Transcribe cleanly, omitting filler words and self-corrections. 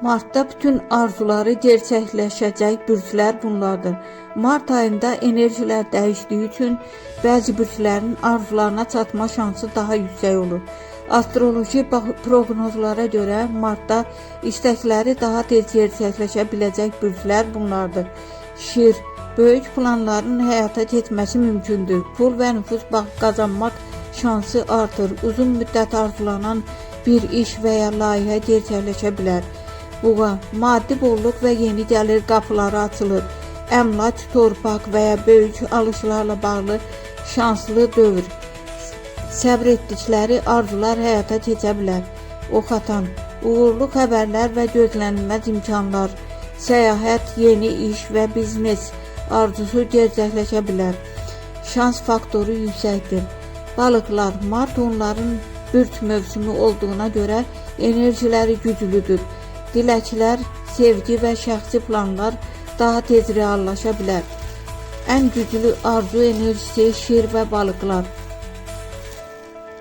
Martda bütün arzuları gerçəkləşəcək bürclər bunlardır. Mart ayında enerjilər dəyişdiyi üçün bəzi bürclərin arzularına çatma şansı daha yüksək olur. Astroloji proqnozlara görə Martda istəkləri daha tez gerçəkləşə biləcək bürclər bunlardır. Şir, böyük planların həyata keçməsi mümkündür. Pul və nüfuz qazanmaq şansı artır. Uzun müddət arzulanan bir iş və ya layihə gerçəkləşə bilər. Buğa, maddi bolluq və yeni gəlir qapıları açılır. Əmlak, torpaq və ya böyük alışlarla bağlı şanslı dövr. Səbr etdikləri arzular həyata keçə bilər. Ox atan, uğurlu xəbərlər və gözlənilməz imkanlar. Səyahət, yeni iş və biznes arzusu gerçəkləşə bilər. Şans faktoru yüksəkdir. Balıqlar, Mart onların bürc mövsümü olduğuna görə enerjiləri güclüdür. Diləklər, sevgi və şəxsi planlar daha tez reallaşa bilər. Ən güclü arzu enerjisi şir və balıqlar.